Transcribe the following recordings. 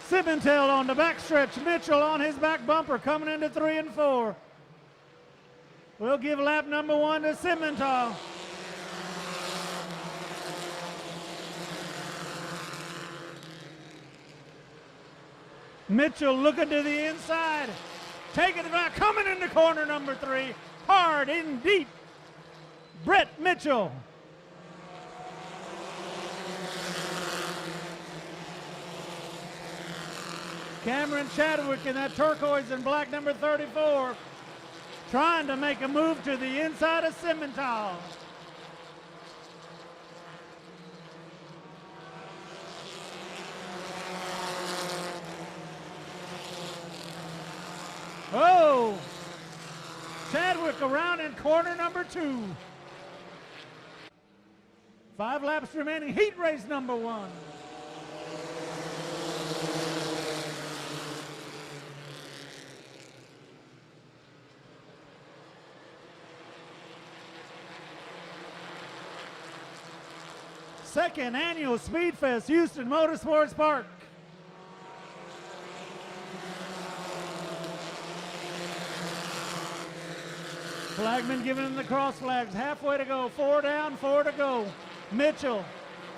Simmental on the backstretch. Mitchell on his back bumper coming into 3 and 4. We'll give lap number 1 to Simmental. Mitchell looking to the inside. Taking it back, coming into corner number 3. Hard in deep. Brett Mitchell. Cameron Chadwick in that turquoise and black number 34. Trying to make a move to the inside of Simmental. Oh! Chadwick around in corner number 2. 5 laps remaining. Heat race number 1. Second annual Speedfest, Houston Motorsports Park. Flagman giving him the cross flags. Halfway to go. 4 down, 4 to go. Mitchell,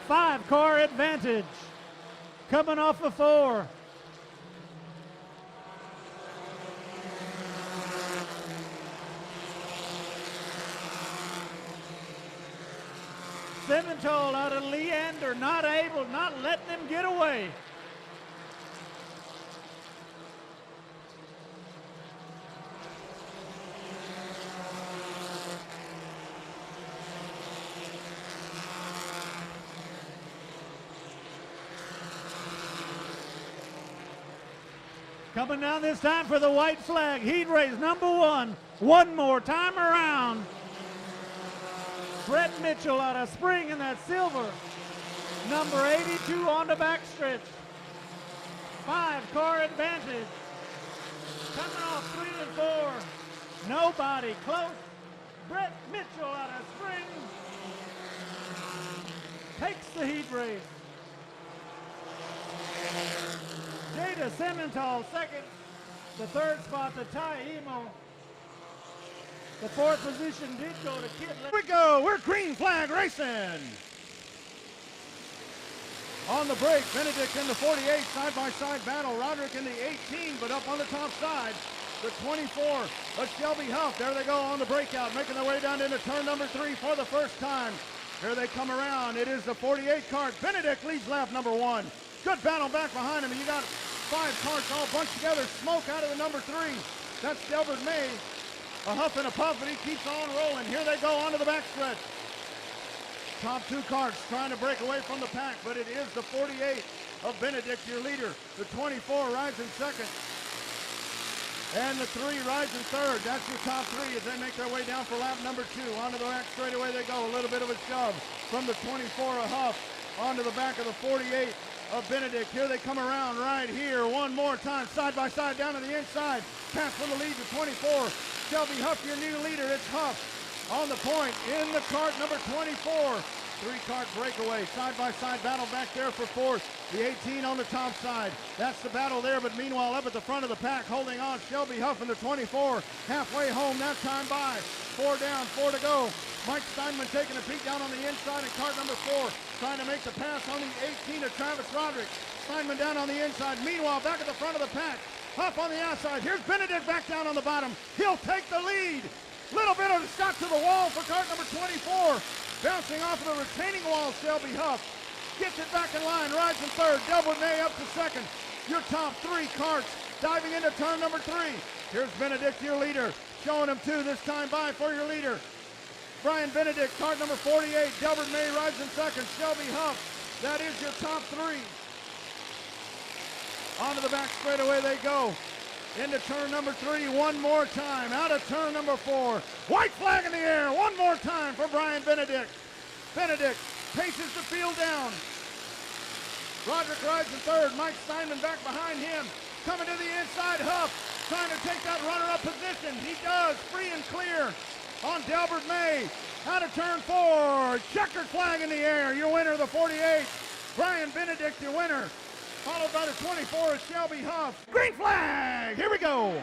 5-car advantage. Coming off the 4. Simmental out of Leander, not letting them get away. Coming down this time for the white flag, heat race number 1. One more time around. Brett Mitchell out of Spring in that silver. Number 82 on the backstretch. 5-car advantage. Coming off 3 and 4. Nobody close. Brett Mitchell out of Spring takes the heat race. Jada Simmental second. The 3rd spot to Ty Emo. The 4th position did go to Kid. Here we go. We're green flag racing. On the break, Benedict in the 48, side-by-side battle. Roderick in the 18, but up on the top side. The 24 of Shelby Huff. There they go on the breakout, making their way down into turn number 3 for the first time. Here they come around. It is the 48 cart. Benedict leads lap number 1. Good battle back behind him. You got 5 carts all bunched together. Smoke out of the number 3. That's Delbert May. A huff and a puff, but he keeps on rolling. Here they go onto the backstretch. Top 2 carts trying to break away from the pack, but it is the 48 of Benedict, your leader. The 24 rides in second. And the 3 rides in third. That's your top 3 as they make their way down for lap number 2. Onto the back straightaway they go. A little bit of a shove from the 24 of Huff onto the back of the 48 of Benedict. Here they come around right here. One more time, side by side down to the inside. Pass for the lead to 24. Shelby Huff, your new leader. It's Huff on the point in the cart number 24. 3-cart breakaway, side-by-side battle back there for 4th. The 18 on the top side. That's the battle there, but meanwhile up at the front of the pack, holding on, Shelby Huff in the 24. Halfway home, that time by. 4 down, 4 to go. Mike Steinman taking a peek down on the inside in cart number 4, trying to make the pass on the 18 of Travis Roderick. Steinman down on the inside. Meanwhile, back at the front of the pack, Huff on the outside. Here's Benedict back down on the bottom. He'll take the lead. Little bit of a shot to the wall for cart number 24. Bouncing off of the retaining wall, Shelby Huff gets it back in line, rides in third. Delbert May up to second. Your top 3 carts diving into turn number 3. Here's Benedict, your leader, showing him 2 this time by for your leader. Brian Benedict, cart number 48. Delbert May rides in second. Shelby Huff, that is your top 3. Onto the back straightaway they go. Into turn number 3 one more time. Out of turn number 4. White flag in the air one more time for Brian Benedict. Benedict paces the field down. Roderick rides in third. Mike Steinman back behind him. Coming to the inside, Huff trying to take that runner-up position. He does, free and clear on Delbert May. Out of turn 4. Checkered flag in the air. Your winner, the 48. Brian Benedict, your winner. followed by the 24 is Shelby Huff. Green flag, here we go.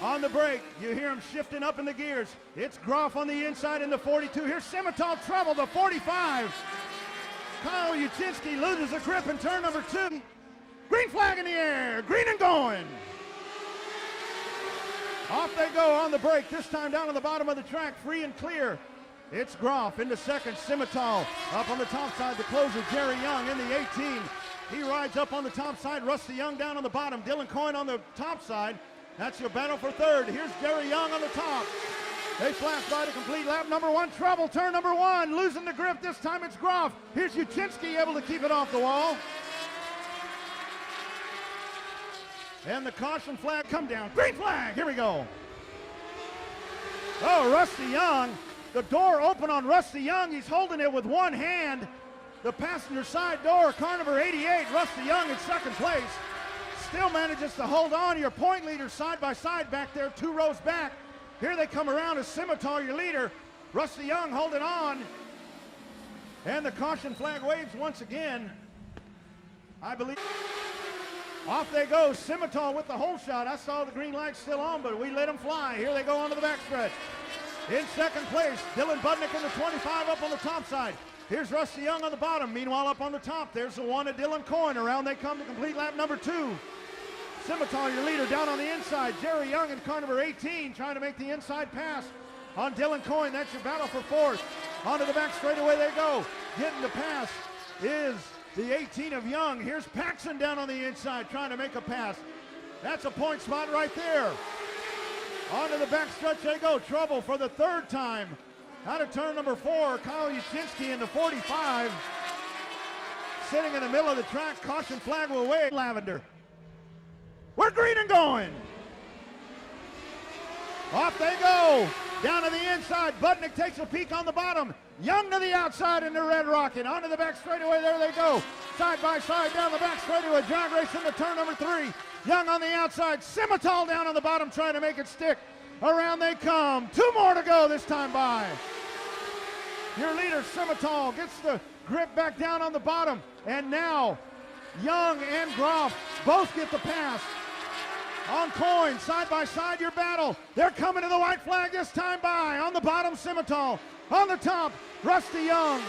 On the break, you hear him shifting up in the gears. It's Groff on the inside in the 42. Here's Simmental trouble, the 45. Kyle Uchinski loses the grip in turn number 2. Green flag in the air, green and going. Off they go on the break, this time down on the bottom of the track, free and clear. It's Groff into second, Simmental up on the top side, the closer, Jerry Young in the 18. He rides up on the top side, Rusty Young down on the bottom, Dylan Coyne on the top side. That's your battle for third. Here's Jerry Young on the top. They flash by to complete lap number 1. Trouble, turn number 1. Losing the grip. This time it's Groff. Here's Uchinski able to keep it off the wall. And the caution flag come down. Green flag. Here we go. Oh, Rusty Young. The door open on Rusty Young. He's holding it with one hand. The passenger side door, car number 88. Rusty Young in second place. Still manages to hold on. Your point leaders side by side back there, 2 rows back. Here they come around as Simmental, your leader. Rusty Young holding on. And the caution flag waves once again. I believe. Off they go. Simmental with the hole shot. I saw the green light still on, but we let them fly. Here they go onto the backstretch. In second place, Dylan Budnick in the 25 up on the top side. Here's Rusty Young on the bottom. Meanwhile, up on the top, there's the one of Dylan Coyne. Around they come to complete lap number 2. Simmental, your leader, down on the inside. Jerry Young in car number 18 trying to make the inside pass on Dylan Coyne. That's your battle for fourth. Onto the back straightaway they go. Getting the pass is the 18 of Young. Here's Paxson down on the inside trying to make a pass. That's a point spot right there. Onto the back stretch they go. Trouble for the third time. Out of turn number 4, Kyle Uchinski in the 45. Sitting in the middle of the track. Caution flag will wave. Lavender. We're green and going. Off they go. Down to the inside. Budnick takes a peek on the bottom. Young to the outside in the red rocket. Onto the back straightaway. There they go. Side by side down the back straightaway. Drag race into turn number 3. Young on the outside. Simmental down on the bottom trying to make it stick. Around they come. 2 more to go this time by. Your leader, Simmental, gets the grip back down on the bottom. And now, Young and Groff both get the pass. On Coyne, side by side, your battle. They're coming to the white flag this time by. On the bottom, Simmental. On the top, Rusty Young.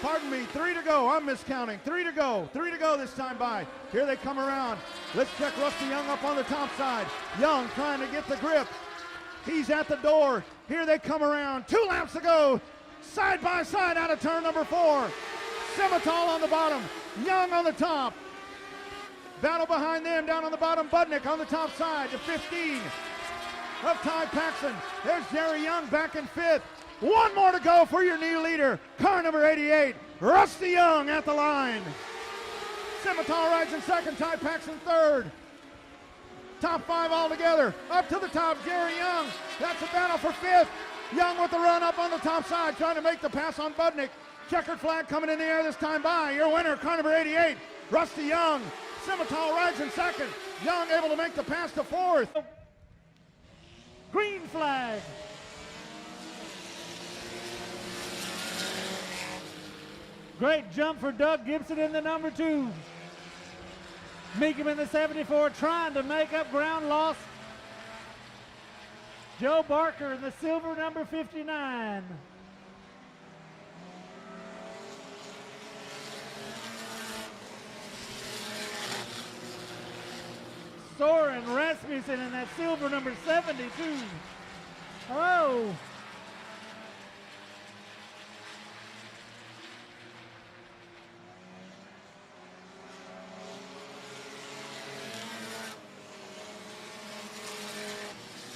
Pardon me, 3 to go. I'm miscounting. 3 to go. 3 to go this time by. Here they come around. Let's check Rusty Young up on the top side. Young trying to get the grip. He's at the door. Here they come around. 2 laps to go. Side by side out of turn number 4. Simmental on the bottom. Young on the top. Battle behind them down on the bottom. Budnick on the top side. The 15 of Ty Paxson. There's Jerry Young back in 5th. 1 more to go for your new leader. Car number 88. Rusty Young at the line. Simmental rides in 2nd. Ty Paxson 3rd. Top 5 all together. Up to the top, Jerry Young. That's a battle for 5th. Young with the run up on the top side, trying to make the pass on Budnick. Checkered flag coming in the air this time by. Your winner, car number 88, Rusty Young. Simmental rides in 2nd. Young able to make the pass to 4th. Green flag. Great jump for Doug Gibson in the number 2. Meekum in the 74 trying to make up ground lost. Joe Barker in the silver number 59. Soren Rasmussen in that silver number 72. Oh.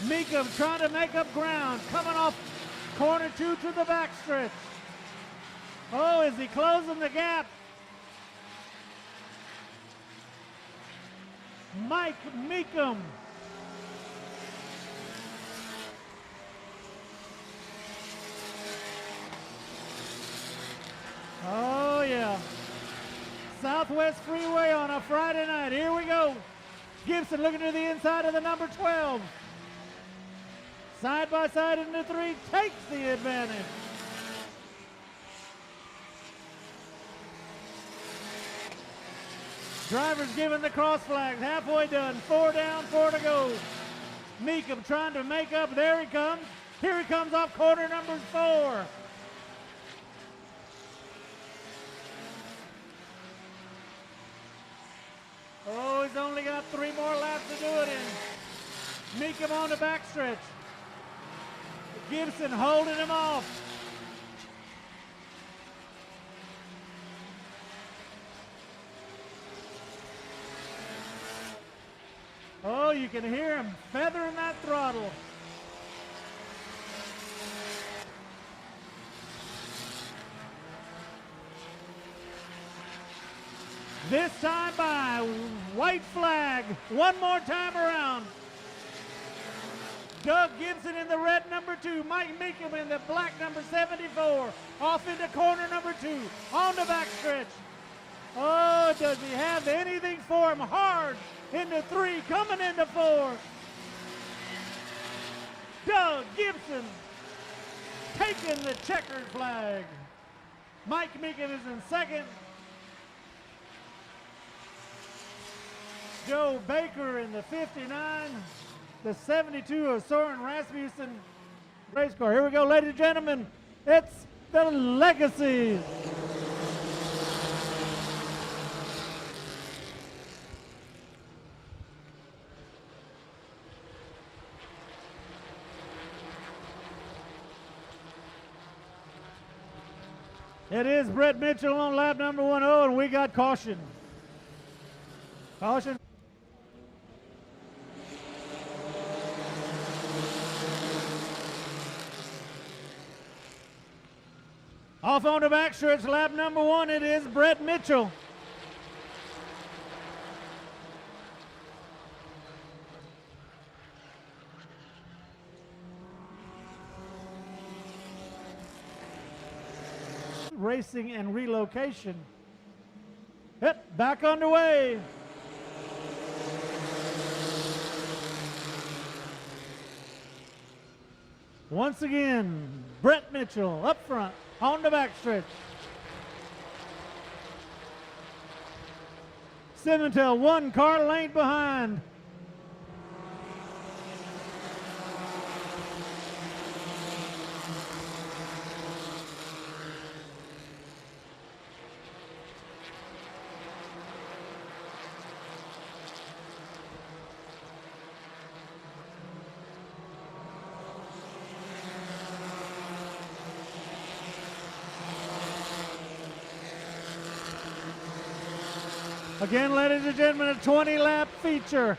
Meekum trying to make up ground, coming off corner 2 to the backstretch. Oh, is he closing the gap? Mike Meekum. Oh yeah. Southwest Freeway on a Friday night. Here we go. Gibson looking to the inside of the number 12. Side by side into 3, takes the advantage. Drivers giving the cross flags. Halfway done. 4 down, 4 to go. Meekum trying to make up. There he comes. Here he comes off corner number 4. Oh, he's only got 3 more laps to do it in. Meekum on the backstretch. Gibson holding him off. Oh, you can hear him feathering that throttle. This time by white flag. One more time around. Doug Gibson in the red number 2. Mike Meekum in the black number 74. Off into corner number 2. On the backstretch. Oh, does he have anything for him? Hard into 3, coming into 4. Doug Gibson taking the checkered flag. Mike Meekum is in second. Joe Baker in the 59. The 72 of Soren Rasmussen race car. Here we go, ladies and gentlemen. It's the Legacies. It is Brett Mitchell on lap number 10, and we got caution. Caution. Off on the backstretch, lap number 1, it is Brett Mitchell. Racing and relocation. Yep, back underway. Once again, Brett Mitchell up front on the backstretch. Simmental 1 car length behind. Again, ladies and gentlemen, a 20-lap feature.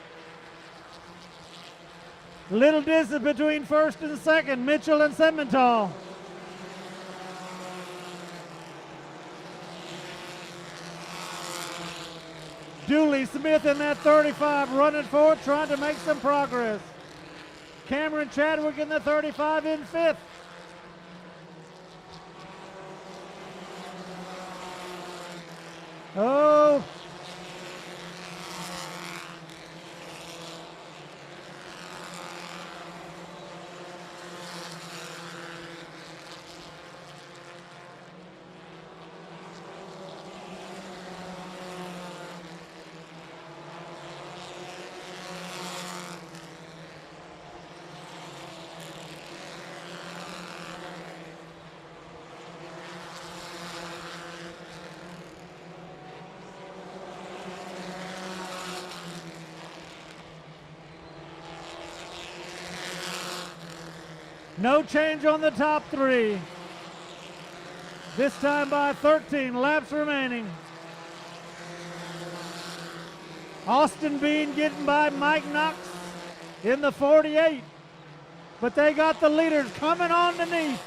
Little distance between first and second, Mitchell and Simmental. Dooley Smith in that 35 running forward, trying to make some progress. Cameron Chadwick in the 35 in 5th. Oh. No change on the top 3. This time by 13 laps remaining. Austin Bean getting by Mike Knox in the 48. But they got the leaders coming on underneath.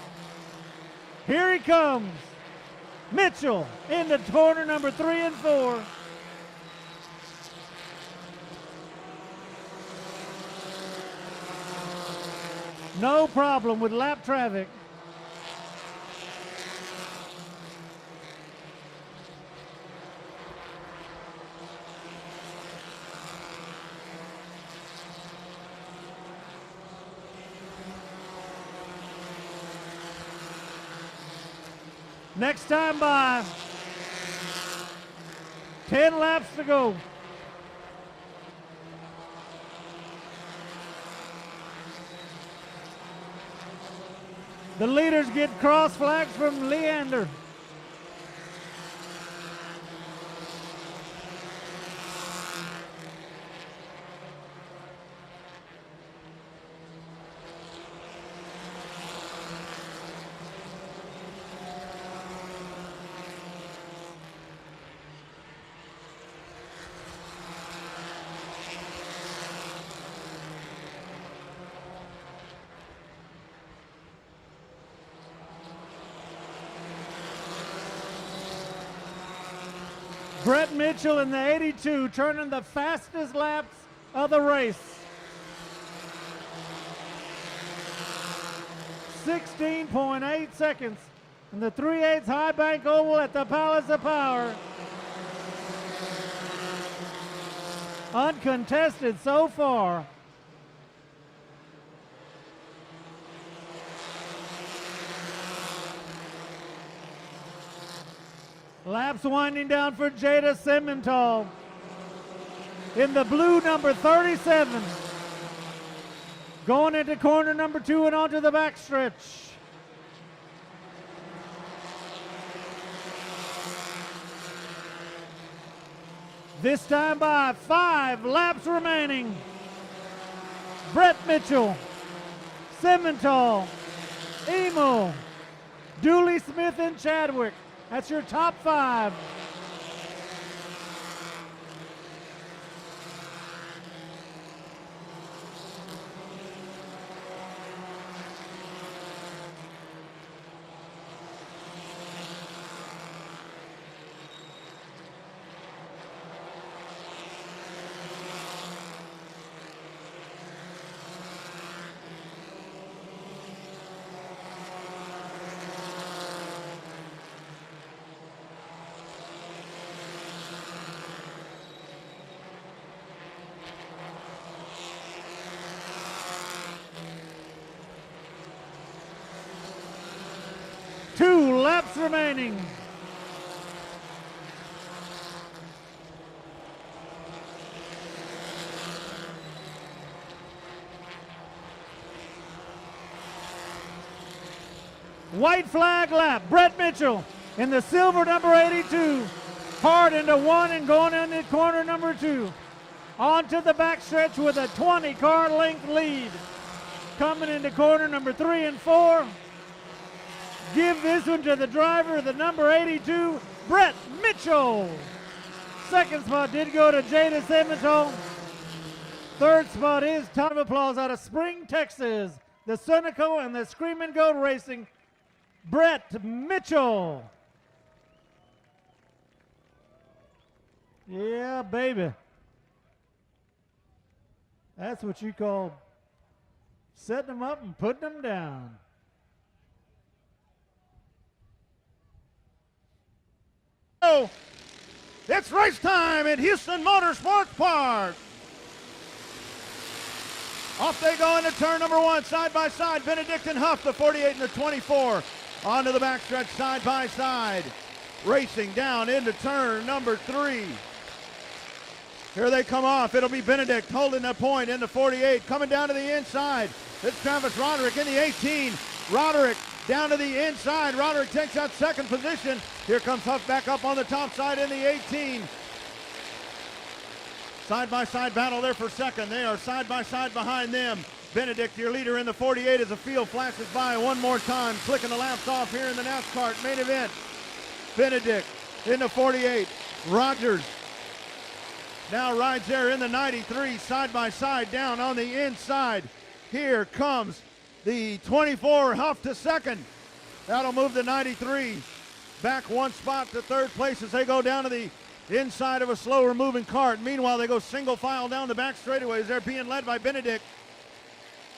Here he comes. Mitchell into corner number 3 and 4. No problem with lap traffic. Next time by 10 laps to go. The leaders get cross flags from Leander. Brett Mitchell in the 82 turning the fastest laps of the race. 16.8 seconds in the 3/8 high bank oval at the Palace of Power. Uncontested so far. Laps winding down for Jada Simmental in the blue number 37. Going into corner number 2 and onto the backstretch. This time by 5 laps remaining. Brett Mitchell, Simmental, Emo, Dooley Smith and Chadwick. That's your top 5. Two laps remaining. White flag lap. Brett Mitchell in the silver number 82. Hard into 1 and going into corner number 2. Onto the backstretch with a 20 car length lead. Coming into corner number 3 and 4. Give this one to the driver, the number 82, Brett Mitchell. Second spot did go to Jada Simmental. Third spot is ton of applause out of Spring, Texas. The Sunoco and the Screaming Goat Racing, Brett Mitchell. Yeah, baby. That's what you call setting them up and putting them down. It's race time at Houston Motorsports Park. Off they go into turn number 1, side by side. Benedict and Huff, the 48 and the 24. Onto the backstretch, side by side. Racing down into turn number 3. Here they come off. It'll be Benedict holding the point in the 48. Coming down to the inside. It's Travis Roderick in the 18. Roderick down to the inside. Roderick takes out second position. Here comes Huff back up on the top side in the 18. Side-by-side battle there for second. They are side-by-side behind them. Benedict, your leader in the 48 as the field flashes by one more time. Clicking the laps off here in the NASCART main event. Benedict in the 48. Rogers now rides there in the 93. Side-by-side down on the inside. Here comes the 24, Huff to second. That'll move the 93 back one spot to third place as they go down to the inside of a slower moving cart. Meanwhile, they go single file down the back straightaways. They're being led by Benedict.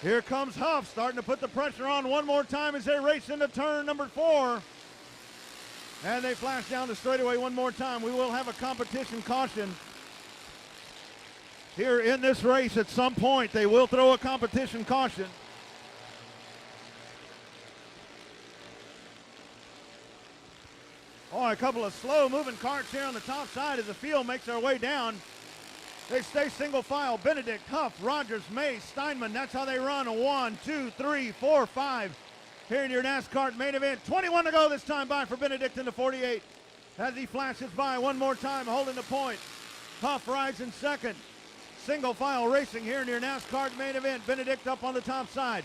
Here comes Huff, starting to put the pressure on one more time as they race into turn number 4. And they flash down the straightaway one more time. We will have a competition caution here in this race. At some point, they will throw a competition caution. Oh, a couple of slow-moving carts here on the top side as the field makes their way down. They stay single file. Benedict, Huff, Rogers, May, Steinman. That's how they run. 1, 2, 3, 4, 5. Here in your NASCAR main event. 21 to go this time by for Benedict in the 48. As he flashes by one more time, holding the point. Huff rides in second. Single file racing here in your NASCAR main event. Benedict up on the top side.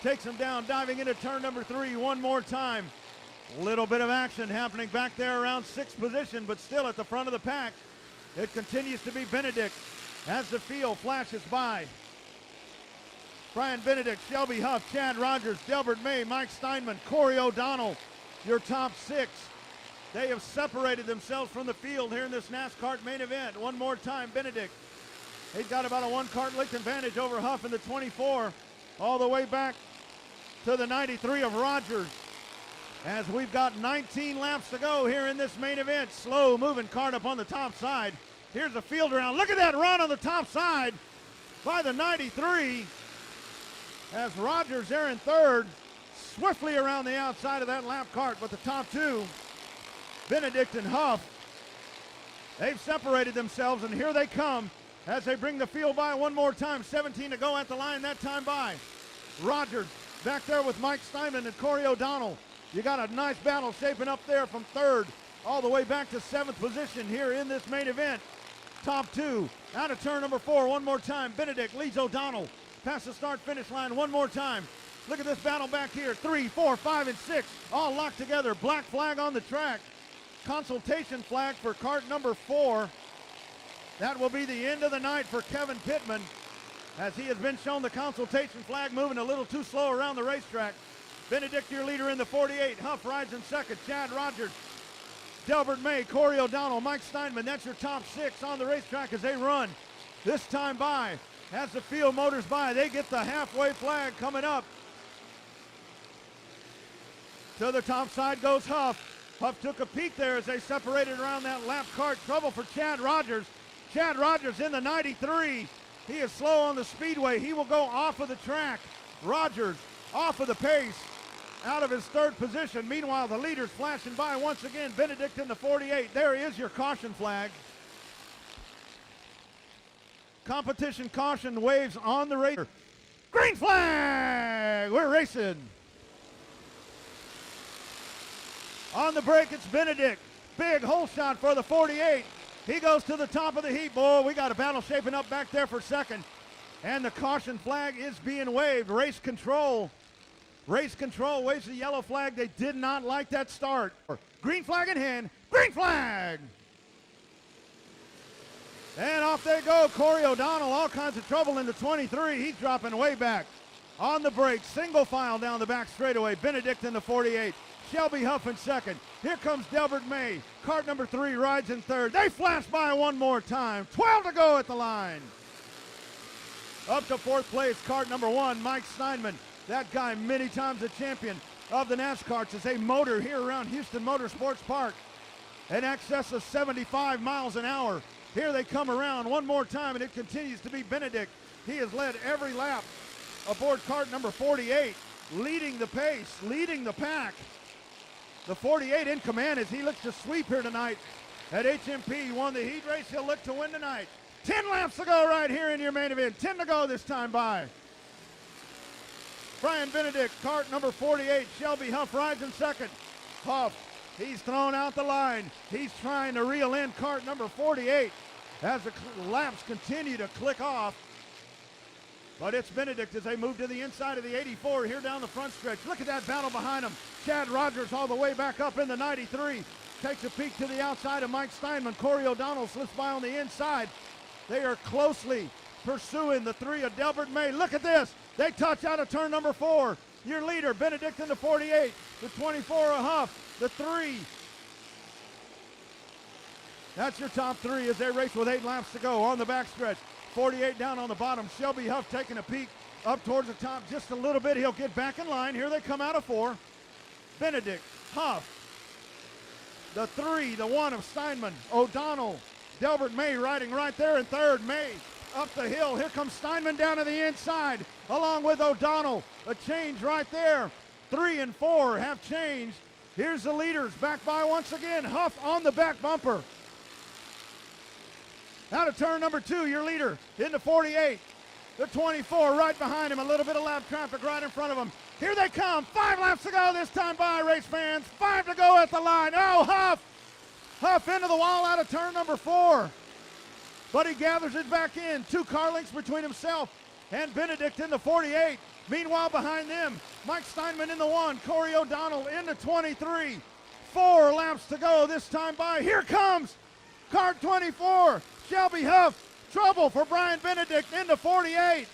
Takes him down, diving into turn number 3 one more time. Little bit of action happening back there around 6th position, but still at the front of the pack. It continues to be Benedict as the field flashes by. Brian Benedict, Shelby Huff, Chad Rogers, Delbert May, Mike Steinman, Corey O'Donnell, your top 6. They have separated themselves from the field here in this NASCAR main event. One more time, Benedict. He's got about a 1-cart length advantage over Huff in the 24, all the way back to the 93 of Rogers. As we've got 19 laps to go here in this main event. Slow moving cart up on the top side. Here's the field around. Look at that run on the top side by the 93. As Rogers there in third, swiftly around the outside of that lap cart. But the top 2, Benedict and Huff, they've separated themselves, and here they come as they bring the field by one more time. 17 to go at the line that time by. Rogers back there with Mike Steinman and Corey O'Donnell. You got a nice battle shaping up there from third all the way back to 7th position here in this main event. Top 2 out of turn number 4 one more time. Benedict leads O'Donnell past the start-finish line one more time. Look at this battle back here. 3, 4, 5, and 6 all locked together. Black flag on the track. Consultation flag for cart number 4. That will be the end of the night for Kevin Pittman, as he has been shown the consultation flag moving a little too slow around the racetrack. Benedict, your leader in the 48. Huff rides in second. Chad Rogers, Delbert May, Corey O'Donnell, Mike Steinman. That's your top 6 on the racetrack as they run this time by. As the field motors by, they get the halfway flag coming up. To the top side goes Huff. Huff took a peek there as they separated around that lap cart. Trouble for Chad Rogers. Chad Rogers in the 93. He is slow on the speedway. He will go off of the track. Rogers off of the pace, out of his third position. Meanwhile, the leader's flashing by once again. Benedict in the 48. There is your caution flag. Competition caution waves on the racer. Green flag! We're racing. On the break, it's Benedict. Big hole shot for the 48. He goes to the top of the heat. Boy, we got a battle shaping up back there for second. And the caution flag is being waved. Race control. Race control waves the yellow flag. They did not like that start. Green flag in hand. Green flag! And off they go. Corey O'Donnell, all kinds of trouble in the 23. He's dropping way back. On the break, single file down the back straightaway. Benedict in the 48. Shelby Huff in second. Here comes Delbert May. Cart number 3 rides in third. They flash by one more time. 12 to go at the line. Up to 4th place, cart number 1, Mike Steinman. That guy, many times a champion of the NASCARs, is a motor here around Houston Motorsports Park. In excess of 75 miles an hour. Here they come around one more time, and it continues to be Benedict. He has led every lap aboard cart number 48, leading the pace, leading the pack. The 48 in command as he looks to sweep here tonight at HMP. He won the heat race. He'll look to win tonight. 10 laps to go right here in your main event. 10 to go this time by. Brian Benedict, cart number 48. Shelby Huff rides in second. Huff, he's thrown out the line. He's trying to reel in cart number 48 as the laps continue to click off. But it's Benedict as they move to the inside of the 84 here down the front stretch. Look at that battle behind him. Chad Rogers all the way back up in the 93. Takes a peek to the outside of Mike Steinman. Corey O'Donnell slips by on the inside. They are closely pursuing the 3 of Delbert May. Look at this. They touch out of turn number 4. Your leader, Benedict in the 48. The 24 of Huff. The 3. That's your top 3 as they race with 8 laps to go on the backstretch. 48 down on the bottom. Shelby Huff taking a peek up towards the top just a little bit. He'll get back in line. Here they come out of 4. Benedict, Huff, the 3, the 1 of Steinman, O'Donnell, Delbert May riding right there in third. May up the hill. Here comes Steinman down to the inside along with O'Donnell. A change right there. 3 and 4 have changed. Here's the leaders back by once again. Huff on the back bumper. Out of turn number 2, your leader into 48. The 24 right behind him. A little bit of lap traffic right in front of him. Here they come. 5 laps to go this time by, race fans. 5 to go at the line. Oh, Huff. Huff into the wall out of turn number 4. But he gathers it back in. 2 car lengths between himself and Benedict in the 48. Meanwhile, behind them, Mike Steinman in the 1. Corey O'Donnell in the 23. 4 laps to go this time by. Here comes car 24. Shelby Huff. Trouble for Brian Benedict into 48.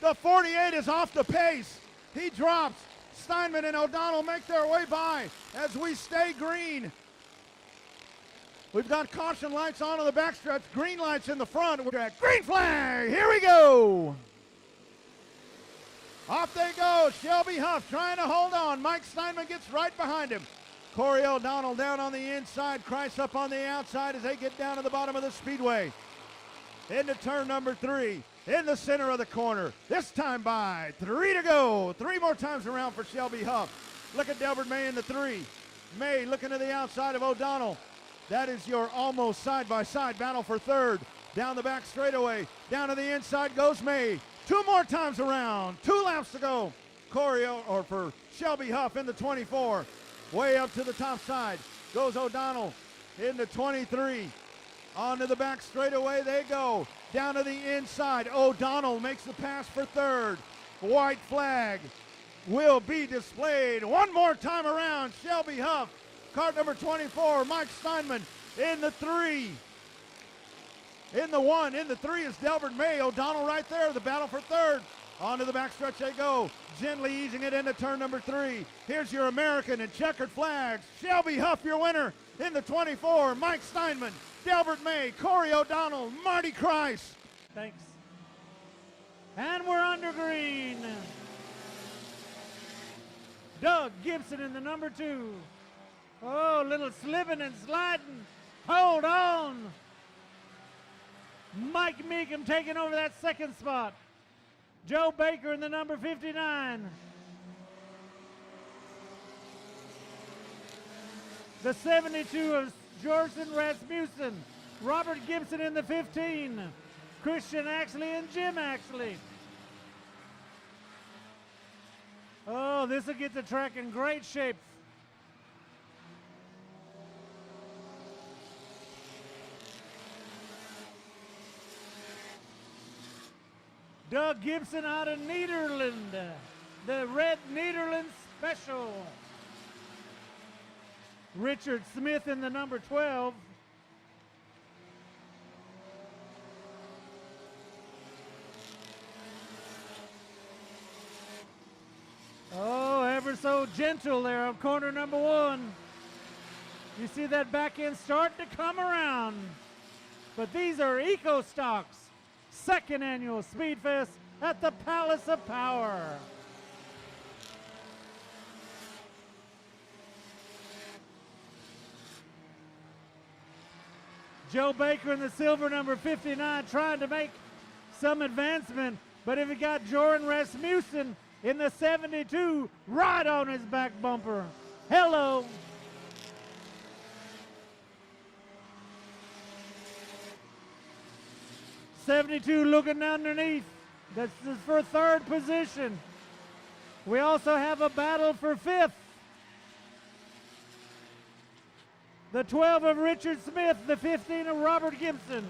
The 48 is off the pace. He drops. Steinman and O'Donnell make their way by as we stay green. We've got caution lights on the backstretch, green lights in the front. We're at green flag. Here we go. Off they go. Shelby Huff trying to hold on. Mike Steinman gets right behind him. Corey O'Donnell down on the inside. Christ up on the outside as they get down to the bottom of the speedway. Into turn number 3. In the center of the corner. This time by 3 to go. 3 more times around for Shelby Huff. Look at Delbert May in the 3. May looking to the outside of O'Donnell. That is your almost side-by-side battle for 3rd. Down the back straightaway. Down to the inside goes May. 2 more times around. 2 laps to go. For Shelby Huff in the 24. Way up to the top side goes O'Donnell in the 23. Onto the back straightaway they go. Down to the inside. O'Donnell makes the pass for 3rd. White flag will be displayed. 1 more time around. Shelby Huff. Car number 24, Mike Steinman in the 3. In the 1, in the 3 is Delbert May. O'Donnell right there, the battle for 3rd. Onto the backstretch they go, gently easing it into turn number 3. Here's your American and checkered flags. Shelby Huff, your winner in the 24. Mike Steinman, Delbert May, Corey O'Donnell, Marty Christ. Thanks. And we're under green. Doug Gibson in the number 2. Oh, little slipping and sliding. Hold on. Mike Meekum taking over that 2nd spot. Joe Baker in the number 59. The 72 of Jorson Rasmussen. Robert Gibson in the 15. Christian Axley and Jim Axley. Oh, this will get the track in great shape. Doug Gibson out of Nederland, the Red Nederland Special. Richard Smith in the number 12. Oh, ever so gentle there on corner number 1. You see that back end starting to come around. But these are Eco Stocks. 2nd annual Speedfest at the Palace of Power. Joe Baker in the silver number 59 trying to make some advancement, but if he got Jordan Rasmussen in the 72 right on his back bumper. Hello. '72 looking underneath. This is for 3rd position. We also have a battle for 5th. The 12 of Richard Smith, the 15 of Robert Gibson.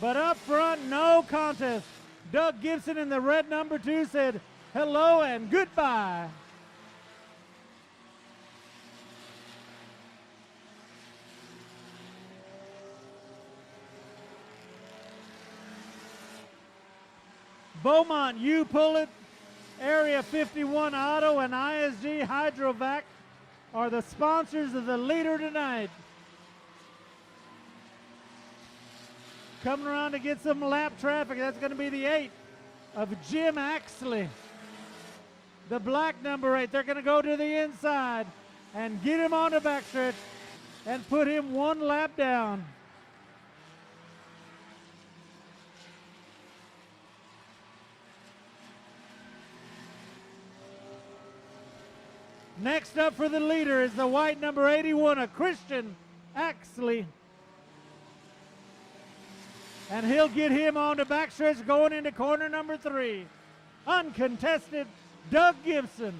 But up front, no contest. Doug Gibson in the red number 2 said hello and goodbye. Beaumont, you pull it. Area 51 Auto and ISG Hydrovac are the sponsors of the leader tonight. Coming around to get some lap traffic, that's going to be the 8 of Jim Axley. The black number 8, they're going to go to the inside and get him on the backstretch and put him 1 lap down. Next up for the leader is the white number 81, a Christian Axley. And he'll get him on the backstretch going into corner number 3. Uncontested, Doug Gibson.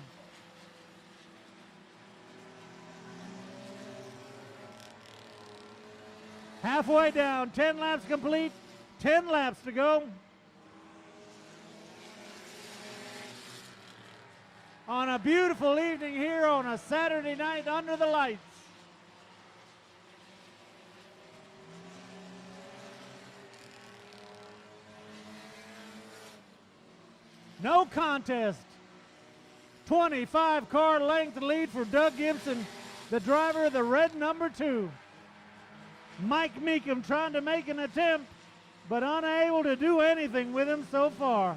Halfway down, 10 laps complete, 10 laps to go. On a beautiful evening here on a Saturday night under the lights. No contest. 25 car length lead for Doug Gibson, the driver of the red number 2. Mike Meekum trying to make an attempt, but unable to do anything with him so far.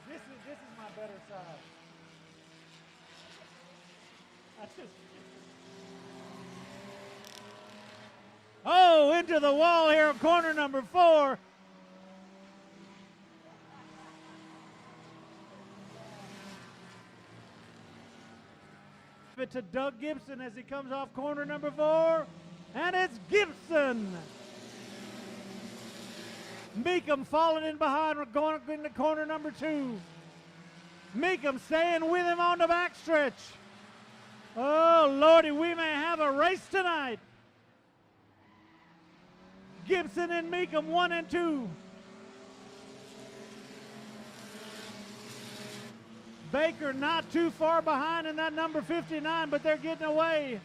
This is my better side. Oh, into the wall here of corner number 4. It to Doug Gibson as he comes off corner number 4, and it's Gibson. Meekum falling in behind, going into corner number 2. Meekum staying with him on the backstretch. Oh, Lordy, we may have a race tonight. Gibson and Meekum 1 and 2. Baker not too far behind in that number 59, but they're getting away.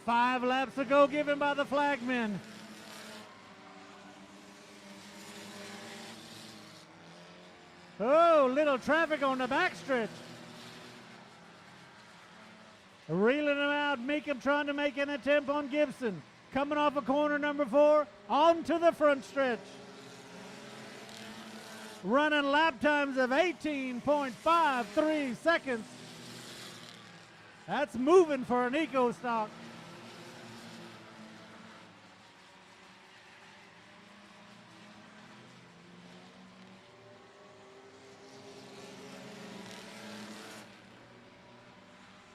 Five laps to go given by the flagmen. Oh, little traffic on the backstretch. Reeling him out, Meekum trying to make an attempt on Gibson. Coming off of corner number 4, onto the front stretch. Running lap times of 18.53 seconds. That's moving for an eco stock.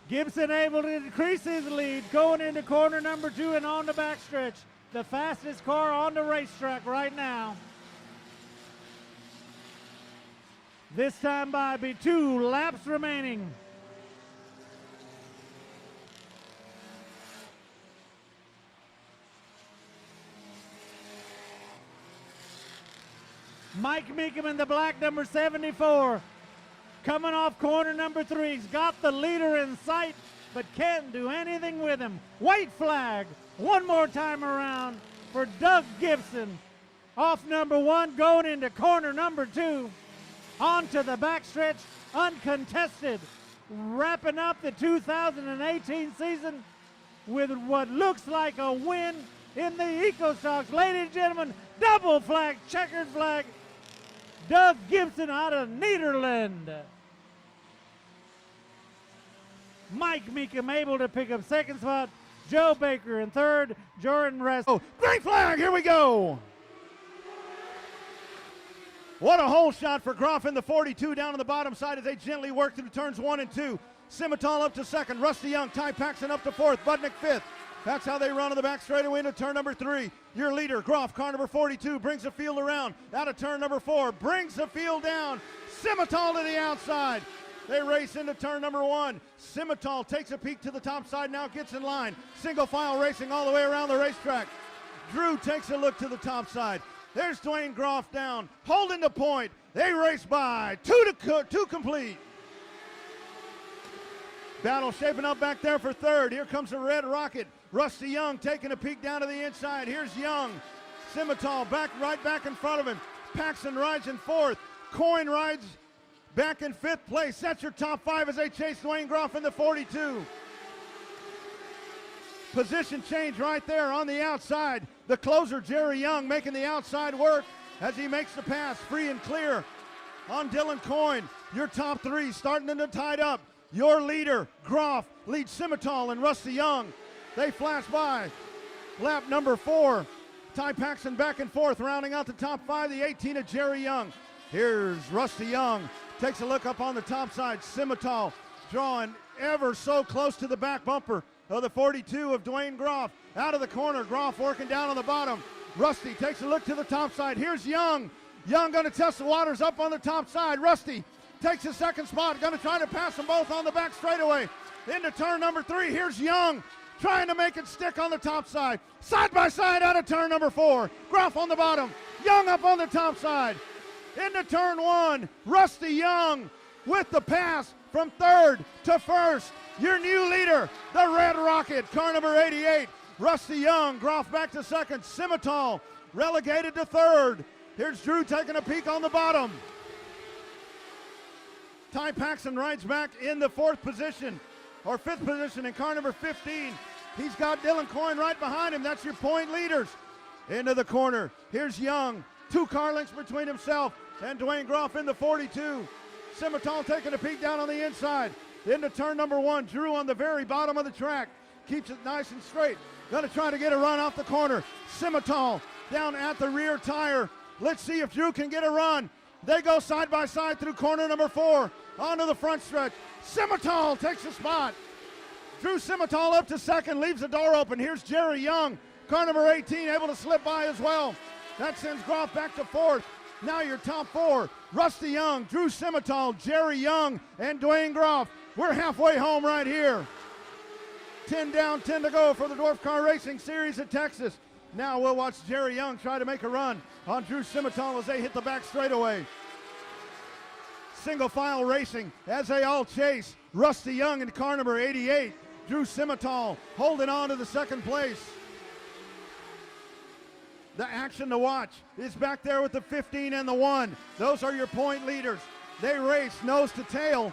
Gibson able to increase his lead going into corner number 2 and on the backstretch. The fastest car on the racetrack right now. This time by be 2 laps remaining. Mike Meekum in the black number 74. Coming off corner number 3. He's got the leader in sight, but can't do anything with him. White flag one more time around for Doug Gibson. Off number 1, going into corner number 2. Onto the backstretch, uncontested. Wrapping up the 2018 season with what looks like a win in the EcoStocks. Ladies and gentlemen, double flag, checkered flag. Doug Gibson out of Nederland. Mike Meekum able to pick up second spot. Joe Baker in third. Jordan Rest. Oh, great flag, here we go. What a hole shot for Groff in the 42 down on the bottom side as they gently work through turns 1 and 2. Simmental up to second. Rusty Young, Ty Paxton up to fourth. Budnick fifth. That's how they run on the back straightaway into turn number 3. Your leader, Groff, car number 42, brings the field around. Out of turn number 4, brings the field down. Simmental to the outside. They race into turn number 1. Simmental takes a peek to the top side, now gets in line. Single file racing all the way around the racetrack. Drew takes a look to the top side. There's Dwayne Groff down, holding the point. They race by, two complete. Battle shaping up back there for third. Here comes the red rocket. Rusty Young taking a peek down to the inside. Here's Young. Simmental right back in front of him. Paxson rides in fourth. Coyne rides back in fifth place. That's your top five as they chase Dwayne Groff in the 42. Position change right there on the outside. The closer, Jerry Young, making the outside work as he makes the pass free and clear on Dylan Coyne. Your top three starting to tied up. Your leader, Groff, leads Simmental and Rusty Young. They flash by. Lap number 4. Ty Paxson back and forth, rounding out the top 5, the 18 of Jerry Young. Here's Rusty Young. Takes a look up on the top side. Simmental drawing ever so close to the back bumper of the 42 of Dwayne Groff. Out of the corner, Groff working down on the bottom. Rusty takes a look to the top side. Here's Young. Young going to test the waters up on the top side. Rusty takes his second spot. Going to try to pass them both on the back straightaway. Into turn number 3. Here's Young trying to make it stick on the top side. Side by side out of turn number 4. Groff on the bottom. Young up on the top side. Into turn 1. Rusty Young with the pass from third to first. Your new leader, the Red Rocket, car number 88. Rusty Young, Groff back to second. Simmental relegated to third. Here's Drew taking a peek on the bottom. Ty Paxson rides back in the fifth position in car number 15. He's got Dylan Coyne right behind him. That's your point leaders. Into the corner. Here's Young. 2 car lengths between himself and Dwayne Groff in the 42. Simmental taking a peek down on the inside. Into turn number 1. Drew on the very bottom of the track. Keeps it nice and straight. Gonna try to get a run off the corner. Simmental down at the rear tire. Let's see if Drew can get a run. They go side by side through corner number 4. Onto the front stretch. Simmental takes a spot. Drew Simmental up to second, leaves the door open. Here's Jerry Young, car number 18, able to slip by as well. That sends Groff back to fourth. Now your top 4, Rusty Young, Drew Simmental, Jerry Young, and Dwayne Groff. We're halfway home right here. 10 down, 10 to go for the Dwarf Car Racing Series at Texas. Now we'll watch Jerry Young try to make a run on Drew Simmental as they hit the back straightaway. Single file racing as they all chase. Rusty Young in car number 88. Drew Simmental holding on to the second place. The action to watch is back there with the 15 and the 1. Those are your point leaders. They race nose to tail.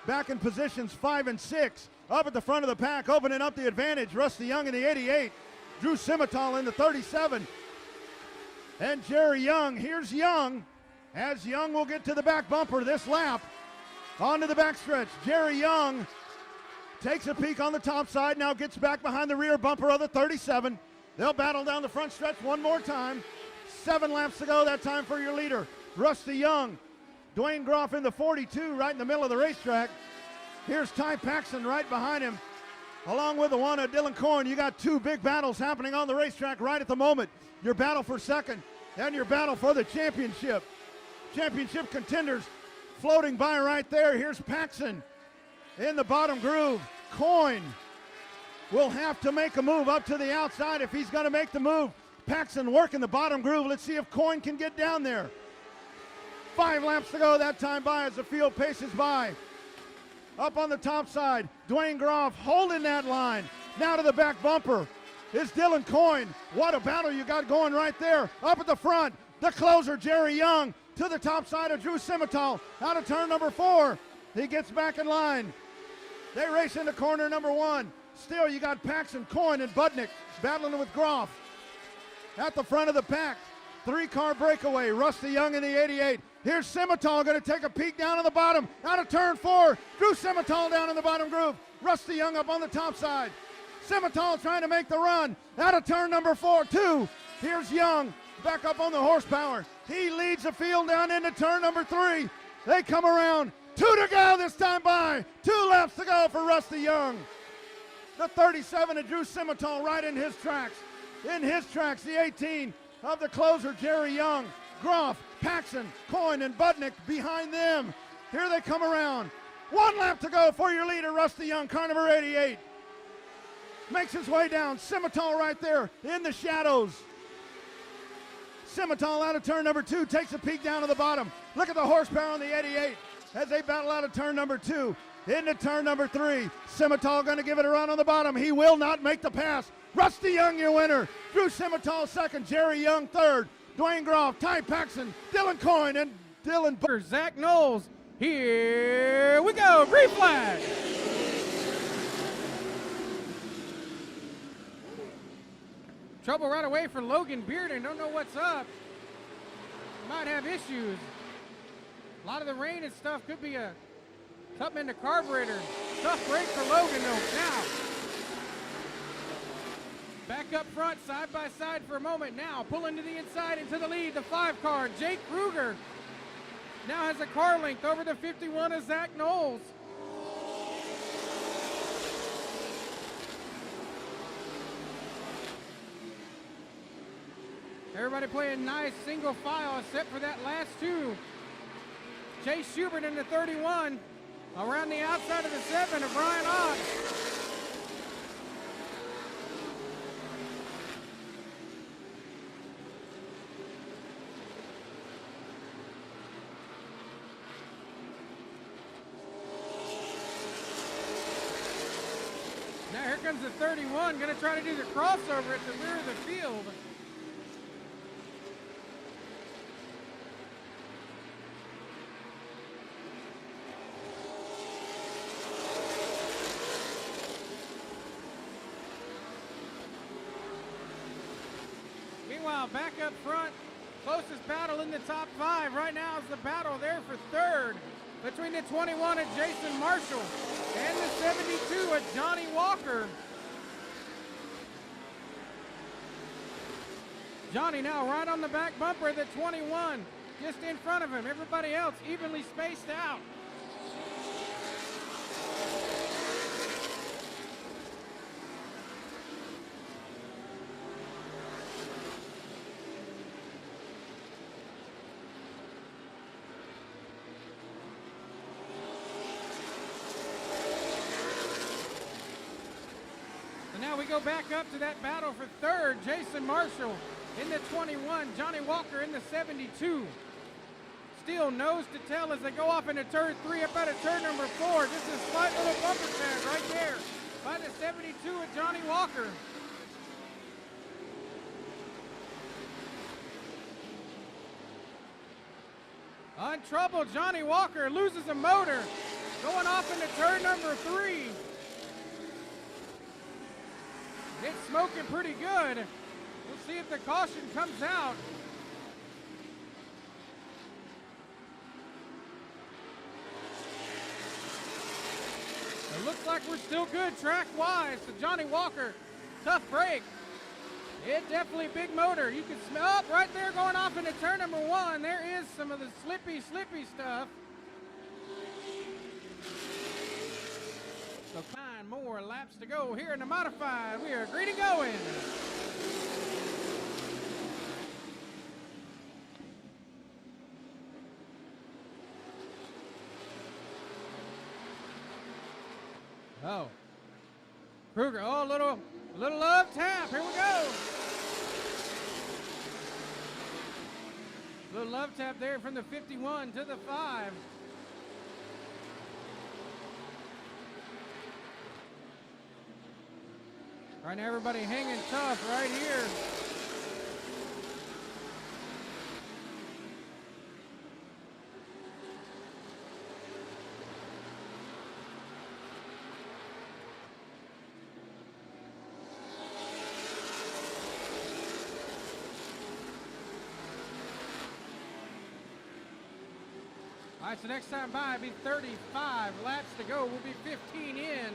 Back in positions 5 and 6. Up at the front of the pack, opening up the advantage. Rusty Young in the 88. Drew Simmental in the 37. And Jerry Young. Here's Young. As Young will get to the back bumper this lap. Onto the backstretch. Jerry Young takes a peek on the top side. Now gets back behind the rear bumper of the 37. They'll battle down the front stretch one more time. 7 laps to go that time for your leader, Rusty Young. Dwayne Groff in the 42 right in the middle of the racetrack. Here's Ty Paxson right behind him. Along with the one of Dylan Coyne, you got 2 big battles happening on the racetrack right at the moment. Your battle for second and your battle for the championship. Championship contenders floating by right there. Here's Paxson in the bottom groove. Coyne will have to make a move up to the outside if he's going to make the move. Paxson working the bottom groove. Let's see if Coyne can get down there. 5 laps to go that time by as the field paces by. Up on the top side, Dwayne Groff holding that line. Now to the back bumper is Dylan Coyne. What a battle you got going right there. Up at the front, the closer, Jerry Young, to the top side of Drew Simmental. Out of turn number 4. He gets back in line. They race into corner number 1. Still, you got Paxson, Coyne, and Budnick battling with Groff. At the front of the pack, 3-car breakaway, Rusty Young in the 88. Here's Simmental going to take a peek down on the bottom. Out of turn 4, Drew Simmental down in the bottom groove. Rusty Young up on the top side. Simmental trying to make the run. Out of turn number 2. Here's Young back up on the horsepower. He leads the field down into turn number 3. They come around. 2 to go this time by. 2 laps to go for Rusty Young. The 37 of Drew Simmental right in his tracks. In his tracks, the 18 of the closer, Jerry Young. Groff, Paxson, Coyne, and Budnick behind them. Here they come around. 1 lap to go for your leader, Rusty Young, car number 88. Makes his way down. Simmental right there in the shadows. Simmental out of turn number 2, takes a peek down to the bottom. Look at the horsepower on the 88. as they battle out of turn number 2 into turn number 3. Simmental going to give it a run on the bottom. He will not make the pass. Rusty Young, your winner. Drew Simmental second. Jerry Young third. Dwayne Groff, Ty Paxson, Dylan Coyne, and Dylan Booker. Zach Knowles. Here we go. Green flag. Trouble right away for Logan Bearden. Don't know what's up. Might have issues. A lot of the rain and stuff could be something in the carburetor. Tough break for Logan though. Now, back up front, side by side for a moment. Now, pulling to the inside into the lead, the 5 car. Jake Kruger now has a car length over the 51 of Zach Knowles. Everybody playing nice single file except for that last 2. Chase Schubert in the 31. Around the outside of the 7 of Brian Ott. Now here comes the 31, going to try to do the crossover at the rear of the field. Meanwhile, back up front, closest battle in the top 5 right now is the battle there for 3rd between the 21 of Jason Marshall and the 72 of Johnny Walker. Johnny now right on the back bumper of the 21, just in front of him. Everybody else evenly spaced out. Now we go back up to that battle for 3rd. Jason Marshall in the 21, Johnny Walker in the 72. Still nose to tail as they go off into turn 3 up out of turn number 4. Just a slight little bumper pad right there by the 72 of Johnny Walker. Untroubled, Johnny Walker loses a motor going off into turn number 3. It's smoking pretty good. We'll see if the caution comes out. It looks like we're still good track-wise. So Johnny Walker, tough break. It definitely big motor. You can smell right there going off into turn number 1. There is some of the slippy stuff. So 9 more laps to go here in the modified. We are green and going. Oh. Kruger, oh, little love tap. Here we go. Little love tap there from the 51 to the 5. Right now, everybody hanging tough right here. All right, so next time by, it'll be 35 laps to go. We'll be 15 in.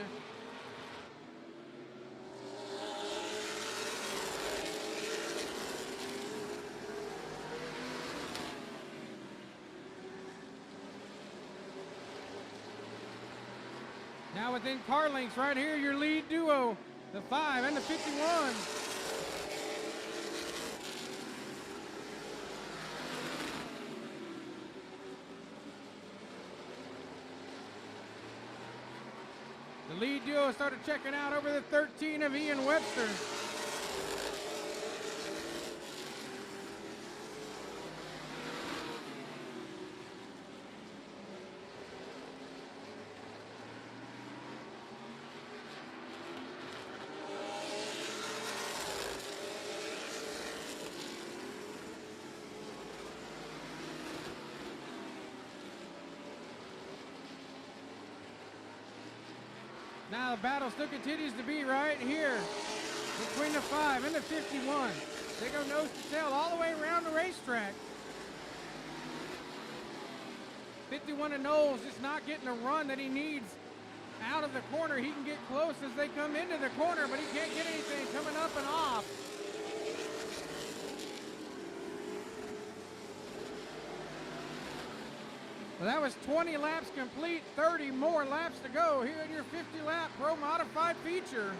Now within car lengths right here, your lead duo, the 5 and the 51. The lead duo started checking out over the 13 of Ian Webster. Now the battle still continues to be right here between the 5 and the 51. They go nose to tail all the way around the racetrack. 51 of Knowles just not getting the run that he needs out of the corner. He can get close as they come into the corner, but he can't get anything coming up and off. Well, that was 20 laps complete, 30 more laps to go here in your 50-lap Pro Modified feature.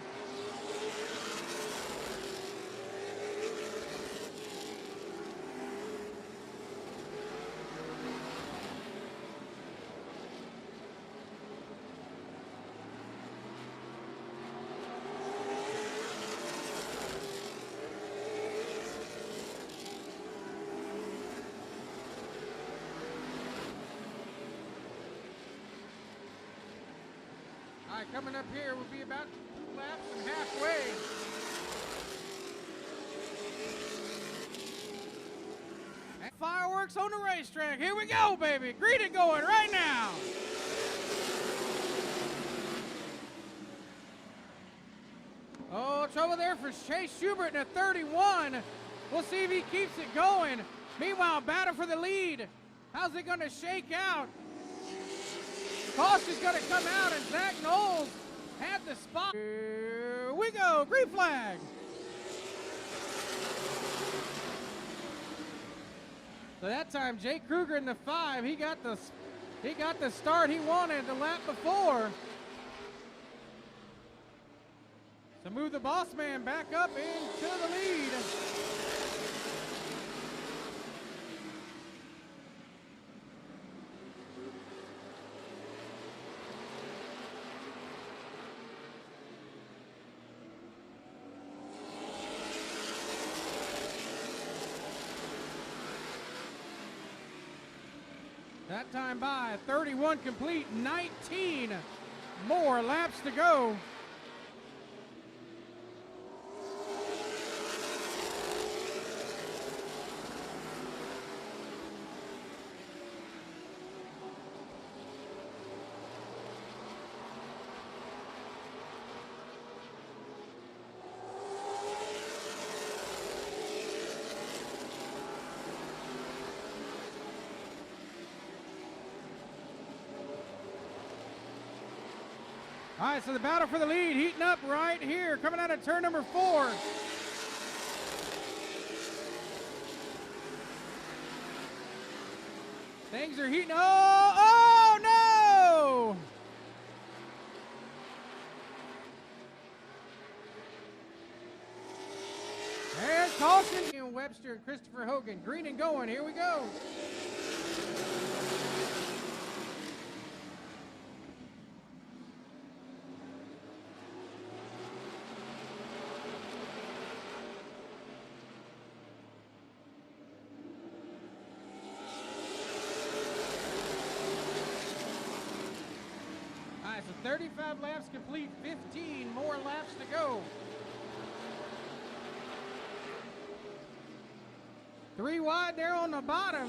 All right, coming up here will be about 2 laps and halfway. And fireworks on the racetrack. Here we go, baby. Green going right now. Oh, trouble there for Chase Schubert in a 31. We'll see if he keeps it going. Meanwhile, battle for the lead. How's it going to shake out? Caution's going to come out, and Zach Knowles had the spot. Here we go, green flag. So that time, Jake Kruger in the 5, he got the start he wanted the lap before. So move the boss man back up into the lead. That time by 31 complete, 19 more laps to go. All right, so the battle for the lead heating up right here, coming out of turn number 4. Things are heating. Oh no! There's caution. Ian Webster and Christopher Hogan, green and going. Here we go. So 35 laps complete, 15 more laps to go. 3 wide there on the bottom.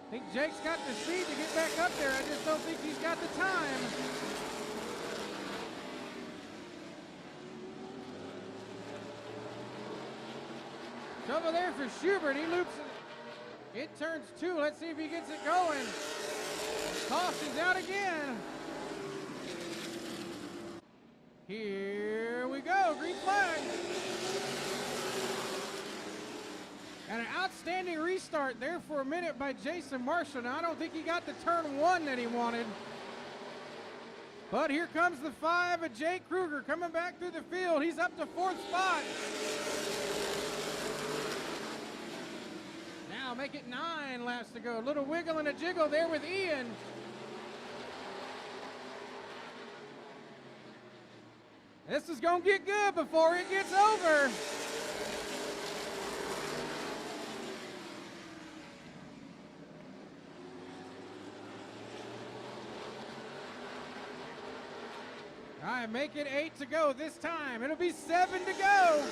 I think Jake's got the speed to get back up there. I just don't think he's got the time. Trouble there for Schubert. He loops it. It turns 2. Let's see if he gets it going. Caution's out again. Here we go. Green flag. And an outstanding restart there for a minute by Jason Marshall. Now, I don't think he got the turn 1 that he wanted. But here comes the 5 of Jake Kruger coming back through the field. He's up to 4th spot. Now make it 9 laps to go. A little wiggle and a jiggle there with Ian. This is going to get good before it gets over. All All right, make it 8 to go this time. It'll be 7 to go.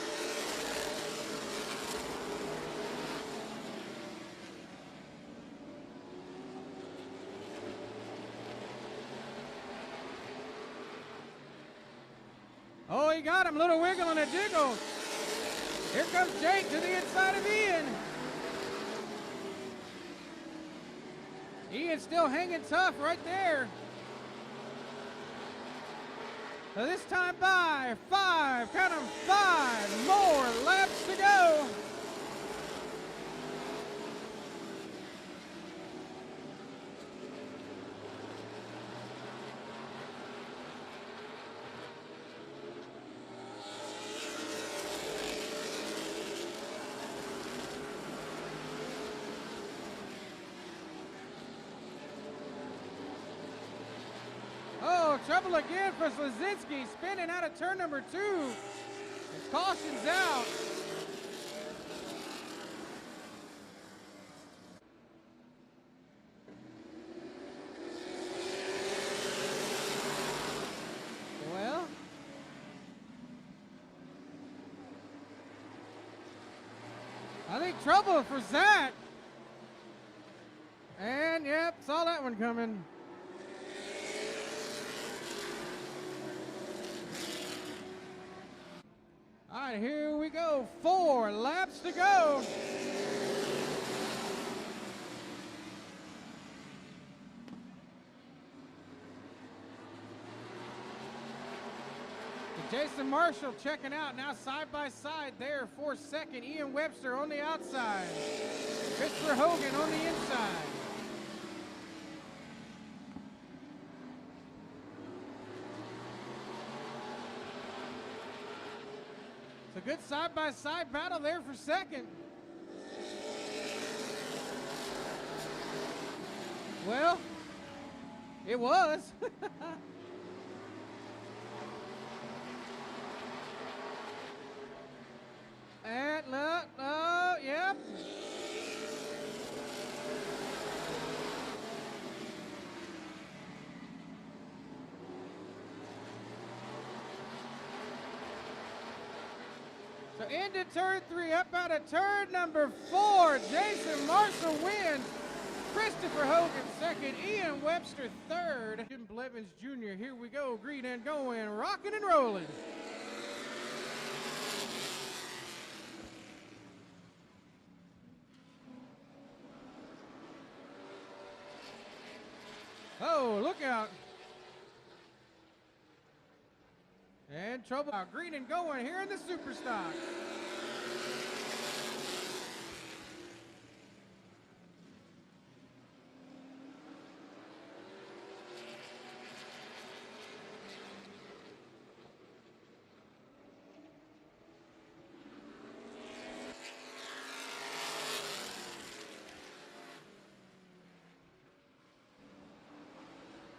Oh, he got him. Little wiggle and a jiggle. Here comes Jake to the inside of Ian. Ian's still hanging tough right there. So this time by 5, count them, 5 more laps to go. Oh, trouble again for Slazinski, spinning out of turn number 2. His caution's out. Well, I think trouble for Zach. And yep, saw that one coming. All right, here we go. 4 laps to go. Jason Marshall checking out now side by side there for second. Ian Webster on the outside. Christopher Hogan on the inside. It's a good side-by-side battle there for second. Well, it was. And look, oh, yep. So into turn 3, up out of turn number 4, Jason Marshall wins. Christopher Hogan second, Ian Webster third. Jim Blevins Jr., here we go, green and going, rocking and rolling. Oh, look out. And trouble out, green and going here in the super stock.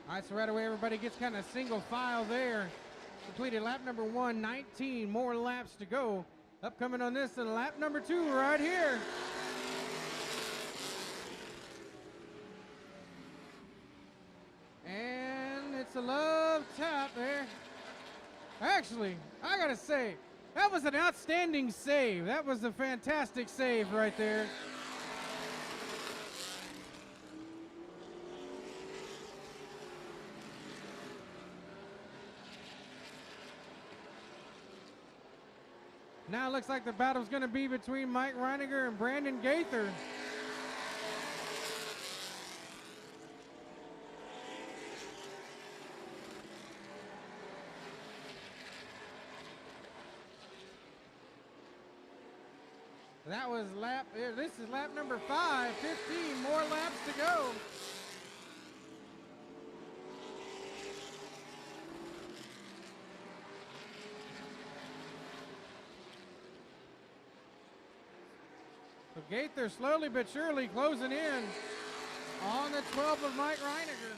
All right, so right away everybody gets kind of single file there. Completed lap number 1, 19 more laps to go. Upcoming on this and lap number 2 right here. And it's a love tap there. Actually, I gotta say, that was an outstanding save. That was a fantastic save right there. Now it looks like the battle's going to be between Mike Reiniger and Brandon Gaither. That was this is lap number 5, 15 more laps to go. So Gaither slowly but surely closing in on the 12 of Mike Reiniger.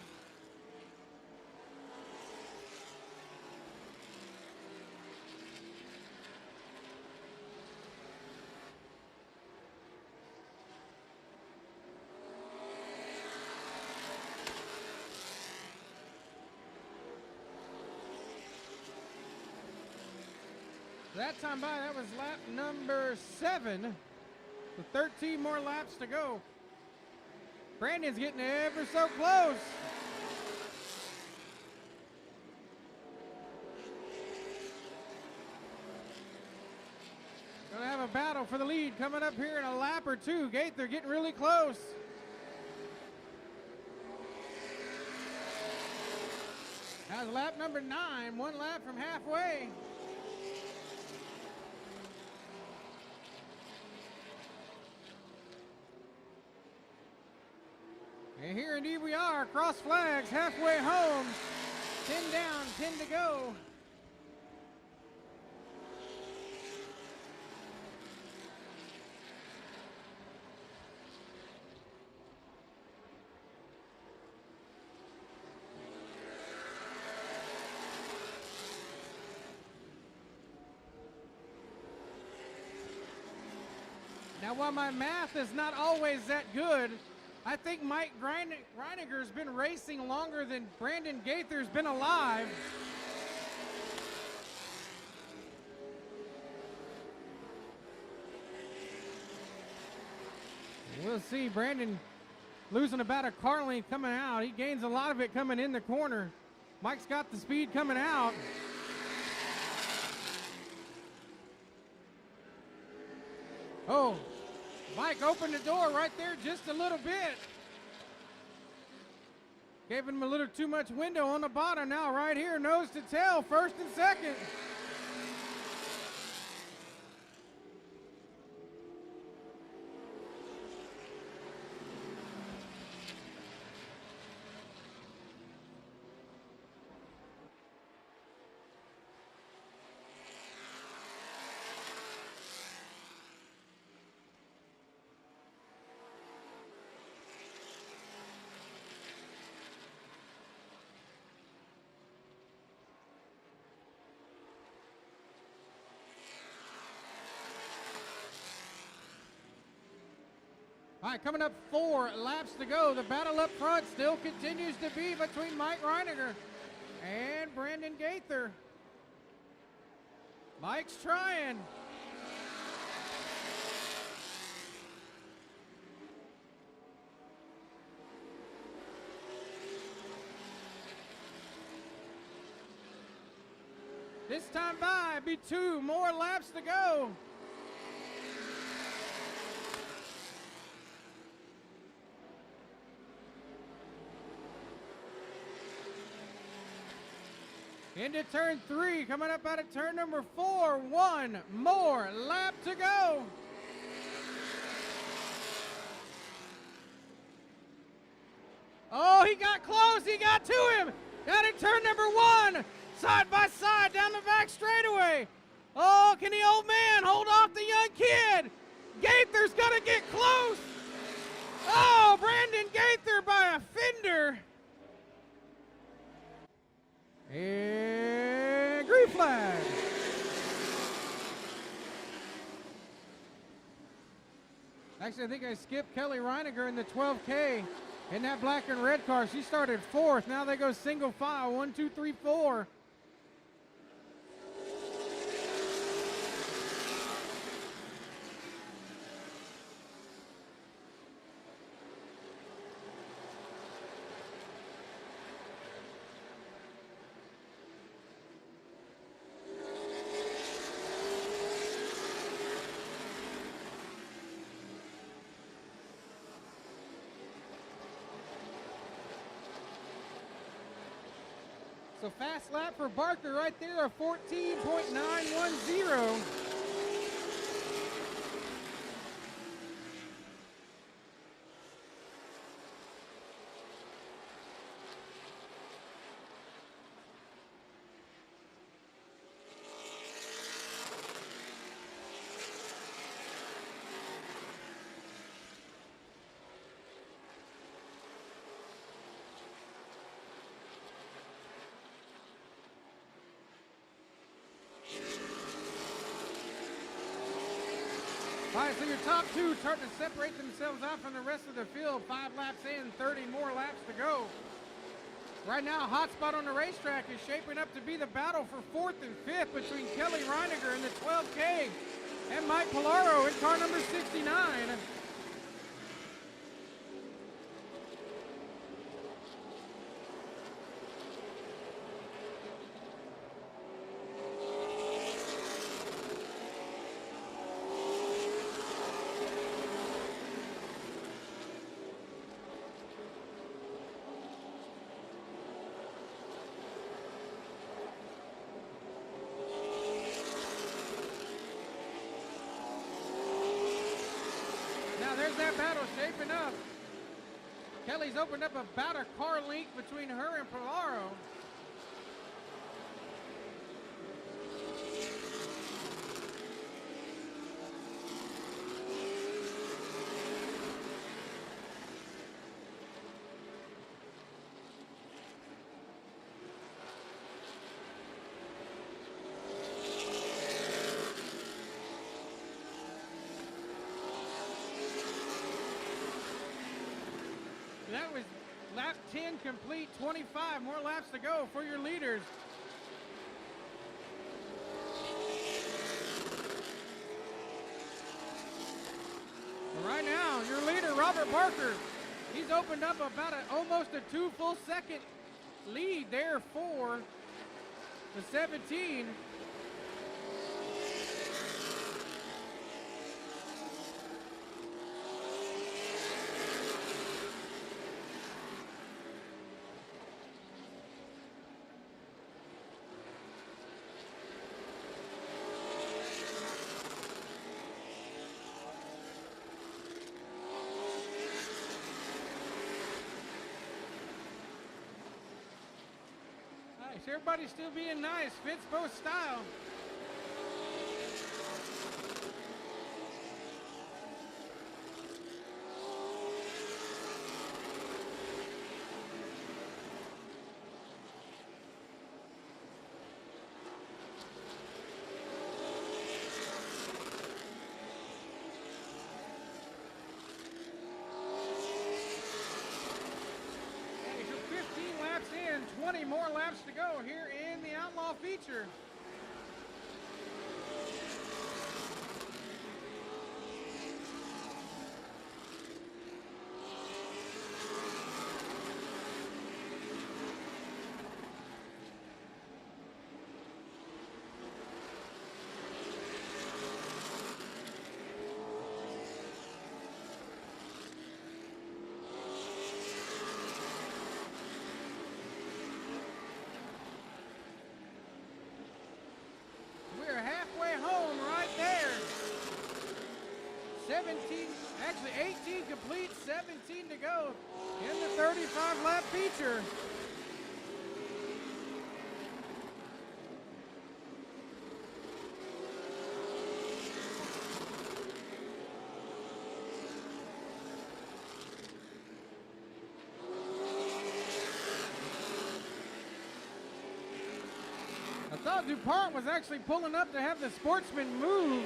That time by, that was lap number 7. With 13 more laps to go. Brandon's getting ever so close. Gonna have a battle for the lead coming up here in a lap or two. Gaither getting really close. That's lap number 9, 1 lap from halfway. And here indeed we are, cross flags, halfway home. 10 down, 10 to go. Now, while my math is not always that good, I think Mike Reiniger's been racing longer than Brandon Gaither's been alive. We'll see Brandon losing about a car length coming out. He gains a lot of it coming in the corner. Mike's got the speed coming out. Oh, Mike opened the door right there just a little bit. Gave him a little too much window on the bottom. Now right here, nose to tail, first and second. All right, coming up 4 laps to go. The battle up front still continues to be between Mike Reiniger and Brandon Gaither. Mike's trying. This time by, be 2 more laps to go. Into turn 3, coming up out of turn number 4. 1 more lap to go. Oh, he got close. He got to him. Down in turn number 1. Side by side down the back straightaway. Oh, can the old man hold off the young kid? Gaither's going to get close. Oh, Brandon Gaither by a fender. And green flag. Actually, I think I skipped Kelly Reiniger in the 12K in that black and red car. She started 4th. Now they go single file. 1, 2, 3, 4. So fast lap for Barker right there, a 14.910. All right, so your top 2 starting to separate themselves out from the rest of the field. 5 laps in, 30 more laps to go. Right now, hot spot on the racetrack is shaping up to be the battle for 4th and 5th between Kelly Reiniger in the 12K and Mike Polaro in car number 69. There's that battle shaping up. Kelly's opened up about a car length between her and Polaro. That was lap 10 complete, 25 more laps to go for your leaders. But right now, your leader, Robert Barker, he's opened up about almost a 2 full second lead there for the 17. Everybody's still being nice, fits both style. Hey, so 15 laps in, 20 more laps to go here in the Outlaw Feature. We're halfway home right there. 17, actually 18 complete, 17 to go in the 35 lap feature. I thought DuPont was actually pulling up to have the Sportsman move.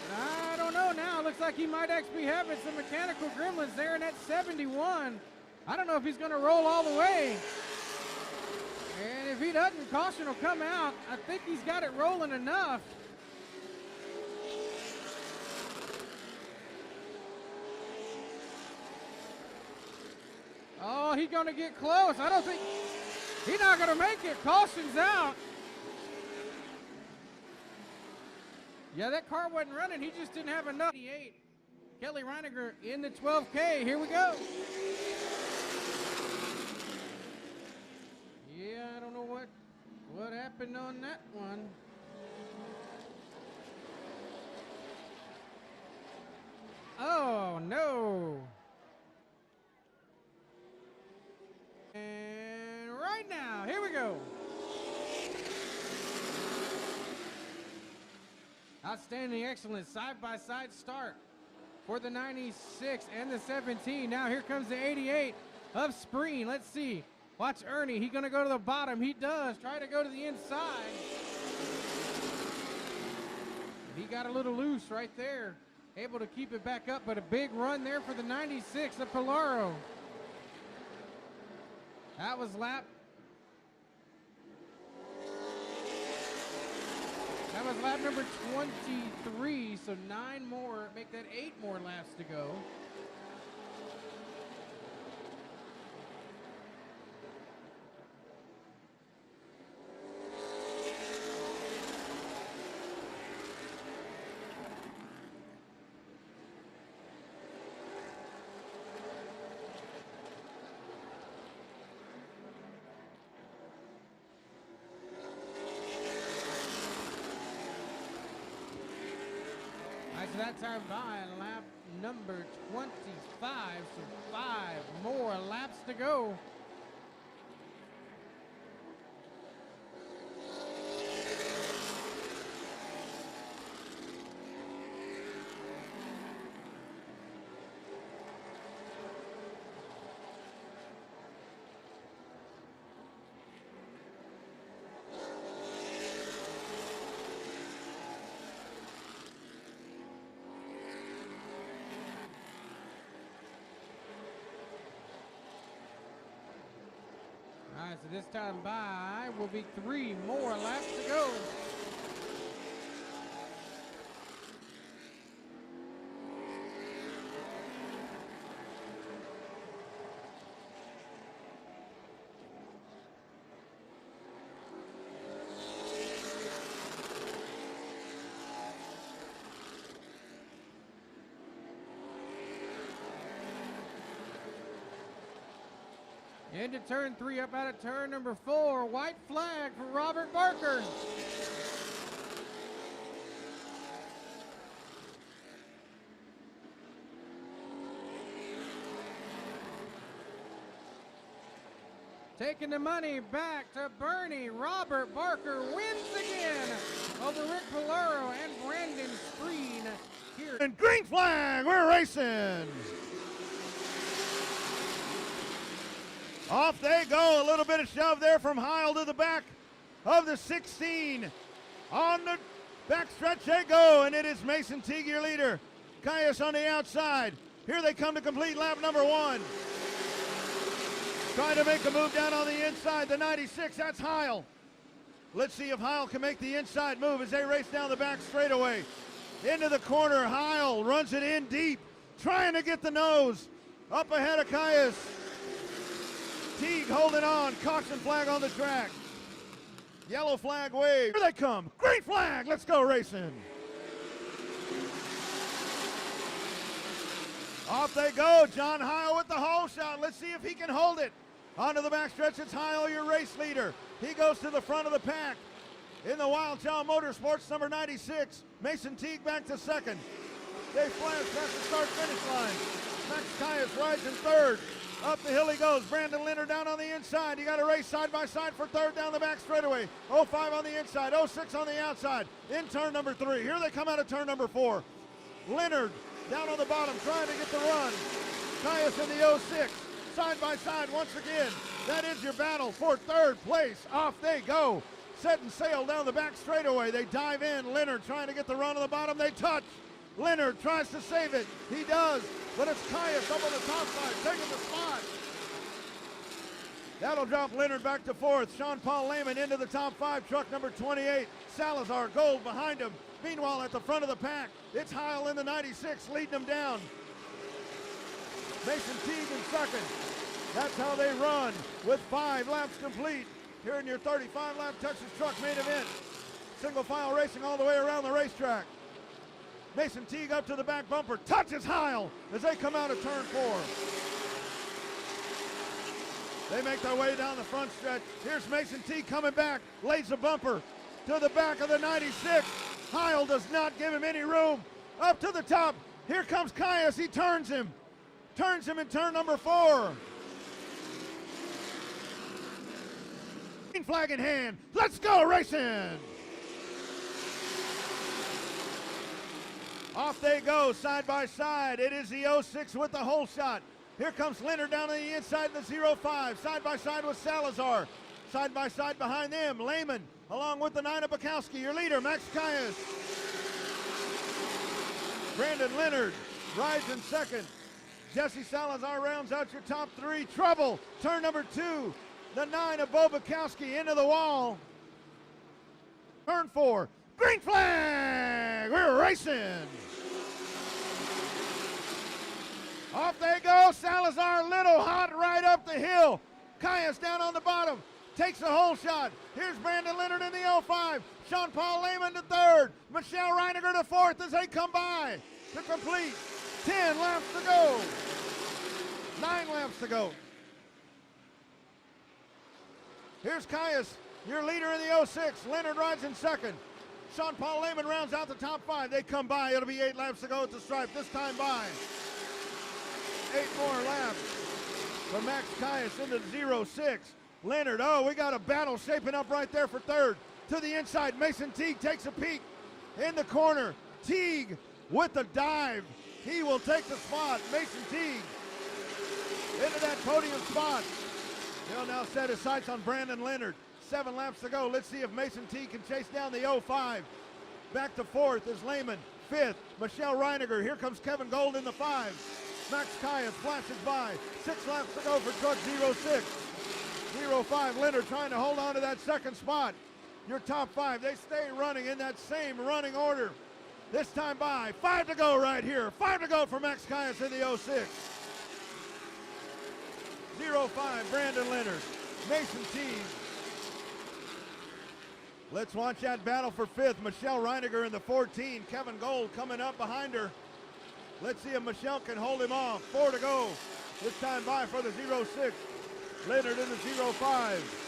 But I don't know now. Looks like he might actually be having some mechanical gremlins there in that 71. I don't know if he's going to roll all the way. And if he doesn't, caution will come out. I think he's got it rolling enough. Oh, he's going to get close. I don't think he's not going to make it. Caution's out. Yeah, that car wasn't running. He just didn't have enough. 88. Kelly Reiniger in the 12K. Here we go. Yeah, I don't know what happened on that one. Oh, no. And right now, here we go. Outstanding, excellent side-by-side start for the 96 and the 17. Now here comes the 88 of Spreen. Let's see. Watch Ernie. He's going to go to the bottom. He does. Try to go to the inside. He got a little loose right there. Able to keep it back up, but a big run there for the 96 of Polaro. That was lap That was lap number 23, so 9 more, make that 8 more laps to go. So that time by lap number 25, so 5 more laps to go. All right, so this time by will be 3 more laps to go. Into turn 3, up out of turn number 4. White flag for Robert Barker. Taking the money back to Bernie. Robert Barker wins again over Rick Polaro and Brandon Spreen here. And green flag, we're racing. Off they go, a little bit of shove there from Heil to the back of the 16. On the backstretch they go, and it is Mason Teague, your leader. Caius on the outside. Here they come to complete lap number 1. Trying to make a move down on the inside, the 96, that's Heil. Let's see if Heil can make the inside move as they race down the back straightaway. Into the corner, Heil runs it in deep, trying to get the nose. Up ahead of Caius. Teague holding on, caution flag on the track. Yellow flag wave. Here they come, green flag, let's go racing. Off they go, John Heil with the hole shot. Let's see if he can hold it. Onto the backstretch, it's Heil, your race leader. He goes to the front of the pack. In the Wild Child Motorsports, number 96, Mason Teague back to second. Dave Flash past the start-finish line. Max Caius rides in third. Up the hill he goes. Brandon Leonard down on the inside. You got to race side by side for third down the back straightaway. 05 on the inside, 06 on the outside. In turn number 3. Here they come out of turn number 4. Leonard down on the bottom trying to get the run. Caius in the 06. Side by side once again. That is your battle for third place. Off they go. Setting sail down the back straightaway. They dive in. Leonard trying to get the run on the bottom. They touch. Leonard tries to save it. He does. But it's Caius up on the top side, taking the spot. That'll drop Leonard back to 4th. Sean Paul Lehman into the top 5. Truck number 28. Salazar Gold behind him. Meanwhile, at the front of the pack, it's Heil in the 96 leading them down. Mason Teague in second. That's how they run with 5 laps complete. Here in your 35-lap Texas Truck main event. Single file racing all the way around the racetrack. Mason Teague up to the back bumper, touches Heil as they come out of turn 4. They make their way down the front stretch. Here's Mason Teague coming back, lays a bumper to the back of the 96. Heil does not give him any room. Up to the top, here comes Caius, he turns him in turn number 4. Green flag in hand, let's go racing! Off they go, side by side. It is the 06 with the hole shot. Here comes Leonard down on the inside of the 05. Side by side with Salazar. Side by side behind them, Lehman, along with the 9 of Bukowski. Your leader, Max Caius. Brandon Leonard rides in second. Jesse Salazar rounds out your top 3. Trouble, turn number 2. The 9 of Bo Bukowski into the wall. Turn 4. Green flag! We're racing! Off they go. Salazar, little hot right up the hill. Caius down on the bottom. Takes a hole shot. Here's Brandon Leonard in the 05. Sean Paul Lehman to third. Michelle Reiniger to fourth as they come by to complete 10 laps to go. 9 laps to go. Here's Caius, your leader in the 06. Leonard rides in second. Sean Paul Lehman rounds out the top 5. They come by. It'll be 8 laps to go at the stripe. This time by 8 more laps for Max Caius into the 06. Leonard, oh, we got a battle shaping up right there for third. To the inside, Mason Teague takes a peek in the corner. Teague with the dive. He will take the spot. Mason Teague into that podium spot. He'll now set his sights on Brandon Leonard. 7 laps to go. Let's see if Mason Teague can chase down the 05. Back to fourth is Lehman. Fifth, Michelle Reiniger. Here comes Kevin Gold in the 5. Max Caius flashes by. 6 laps to go for truck 06. 05, Leonard trying to hold on to that second spot. Your top 5, they stay running in that same running order. This time by 5 to go right here. 5 to go for Max Caius in the 06. 05, Brandon Leonard. Mason Teague. Let's watch that battle for 5th. Michelle Reiniger in the 14. Kevin Gold coming up behind her. Let's see if Michelle can hold him off. 4 to go. This time by for the 06. Leonard in the 05.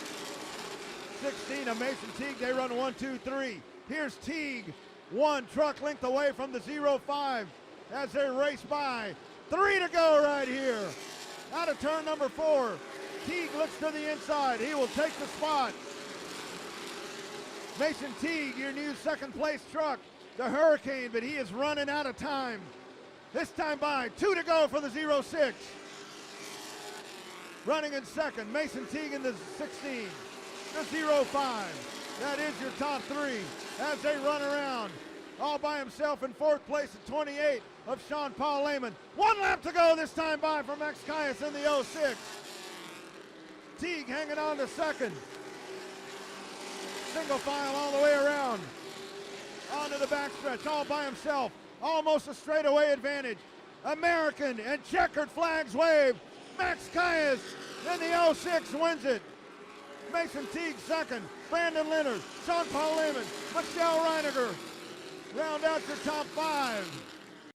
16 of Mason Teague. They run 1, 2, 3. Here's Teague. 1 truck length away from the 05 as they race by. 3 to go right here. Out of turn number 4. Teague looks to the inside. He will take the spot. Mason Teague, your new second place truck, the Hurricane, but he is running out of time. This time by 2 to go for the 06. Running in second, Mason Teague in the 16. The 05. That is your top 3 as they run around. All by himself in 4th place at 28 of Sean Paul Lehman. 1 lap to go this time by for Max Caius in the 06. Teague hanging on to second. Single file all the way around. Onto the backstretch all by himself. Almost a straightaway advantage. American and checkered flags wave. Max Caius in the 06 wins it. Mason Teague second. Brandon Leonard, Sean Paul Lehman, Michelle Reiniger. Round out your top 5.